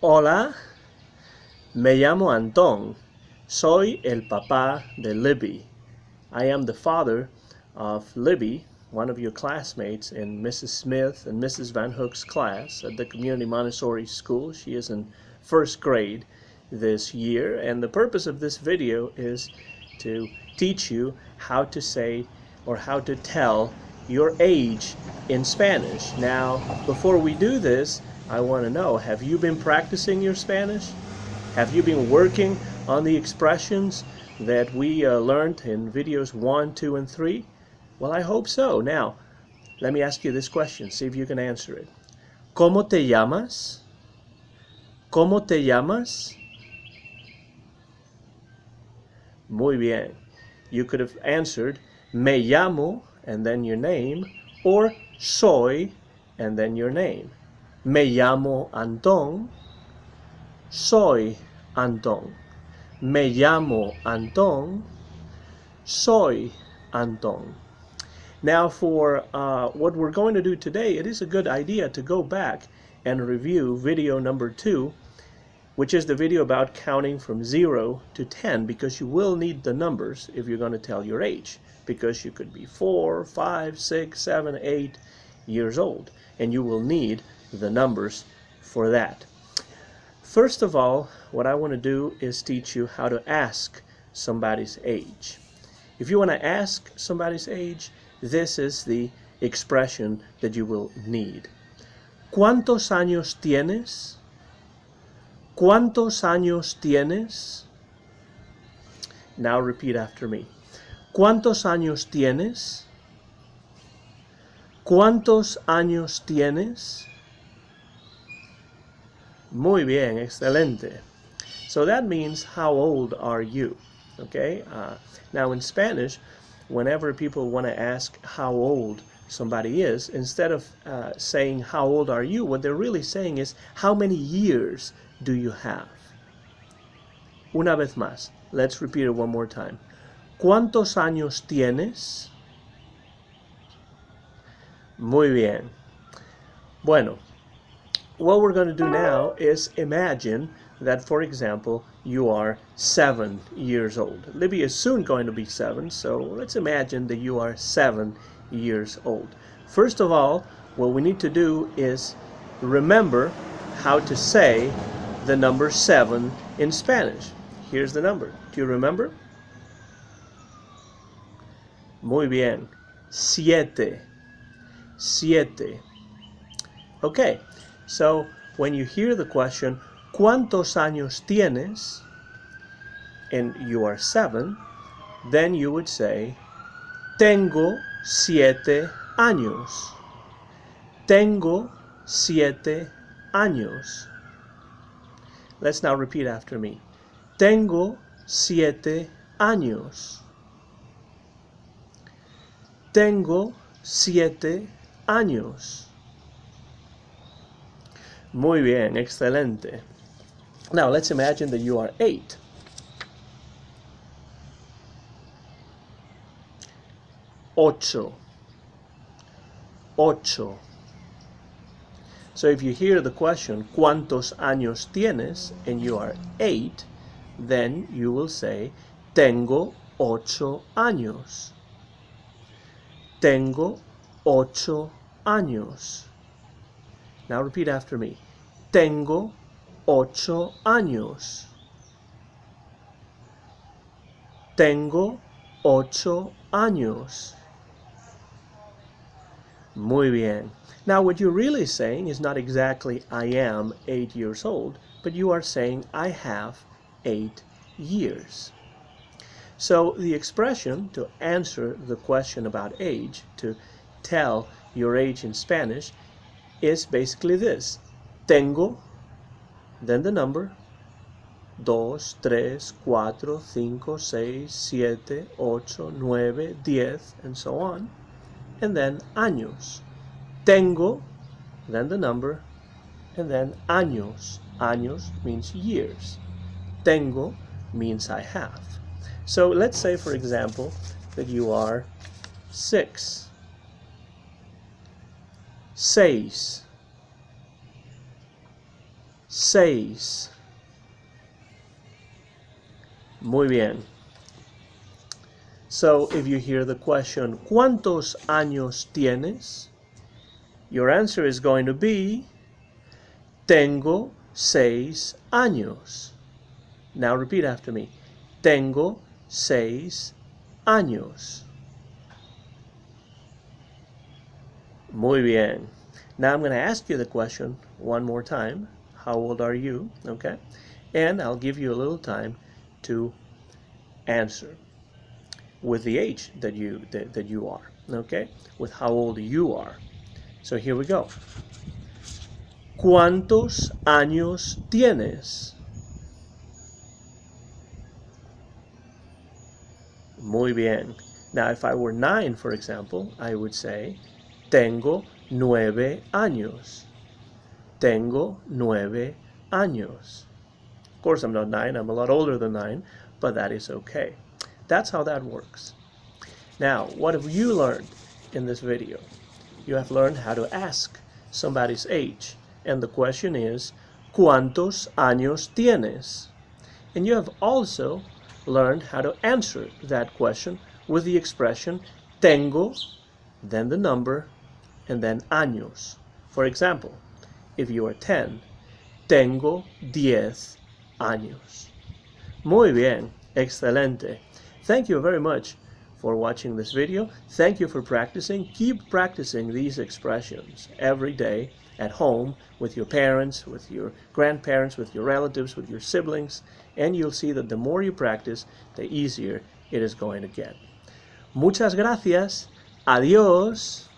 Hola, me llamo Antón. Soy el papá de Libby. I am the father of Libby, one of your classmates in Mrs. Smith and Mrs. Van Hook's class at the Community Montessori School. She is in first grade this year, and the purpose of this video is to teach you how to say or how to tell your age in Spanish. Now, before we do this, I want to know, have you been practicing your Spanish? Have you been working on the expressions that we learned in videos 1, 2, and 3? Well, I hope so. Now, let me ask you this question. See if you can answer it. ¿Cómo te llamas? ¿Cómo te llamas? Muy bien. You could have answered me llamo and then your name, or soy and then your name. Me llamo Antón. Soy Antón. Me llamo Antón. Soy Antón. Now for what we're going to do today, it is a good idea to go back and review video number 2, which is the video about counting from 0 to 10, because you will need the numbers if you're going to tell your age, because you could be 4, 5, 6, 7, 8 years old, and you will need the numbers for that. First of all, what I want to do is teach you how to ask somebody's age. If you want to ask somebody's age, this is the expression that you will need. ¿Cuántos años tienes? ¿Cuántos años tienes? Now repeat after me. ¿Cuántos años tienes? ¿Cuántos años tienes? Muy bien, excelente. So that means how old are you? Okay. Now in Spanish, whenever people want to ask how old somebody is, instead of saying how old are you, what they're really saying is how many years do you have? Una vez más. Let's repeat it one more time. ¿Cuántos años tienes? Muy bien. Bueno, what we're going to do now is imagine that, for example, you are 7 years old. Libby is soon going to be 7, so let's imagine that you are 7 years old. First of all, what we need to do is remember how to say the number 7 in Spanish. Here's the number. Do you remember? Muy bien. Siete. Siete. Okay, so when you hear the question, ¿Cuántos años tienes? And you are 7, then you would say, Tengo 7 años. Tengo 7 años. Let's now repeat after me. Tengo 7 años. Tengo 7 años. Muy bien, excelente. Now let's imagine that you are 8. Ocho. Ocho. So if you hear the question, ¿Cuántos años tienes? And you are 8, then you will say, Tengo 8 años. Tengo 8 años. Now repeat after me. Tengo 8 años. Tengo 8 años. Muy bien. Now what you're really saying is not exactly I am 8 years old, but you are saying I have 8 years. So the expression to answer the question about age, to tell your age in Spanish, is basically this. Tengo, then the number, 2, 3, 4, 5, 6, 7, 8, 9, 10, and so on. And then años. Tengo, then the number, and then años. Años means years. Tengo means I have. So let's say, for example, that you are 6. Seis. seis. Muy bien. So if you hear the question, ¿cuántos años tienes? Your answer is going to be, Tengo 6 años. Now repeat after me. Tengo 6 años. Muy bien. Now I'm going to ask you the question one more time. How old are you? Okay. And I'll give you a little time to answer with the age that you are. Okay. With how old you are. So here we go. ¿Cuántos años tienes? Muy bien. Now, if I were 9, for example, I would say, Tengo 9 años. Tengo 9 años. Of course, I'm not 9. I'm a lot older than 9, but that is okay. That's how that works. Now, what have you learned in this video? You have learned how to ask somebody's age. And the question is, ¿Cuántos años tienes? And you have also learned how to answer that question with the expression tengo, then the number, and then años. For example, if you are 10, tengo 10 años. Muy bien, excelente. Thank you very much for watching this video. Thank you for practicing. Keep practicing these expressions every day at home with your parents, with your grandparents, with your relatives, with your siblings, and you'll see that the more you practice, the easier it is going to get. Muchas gracias. Adiós.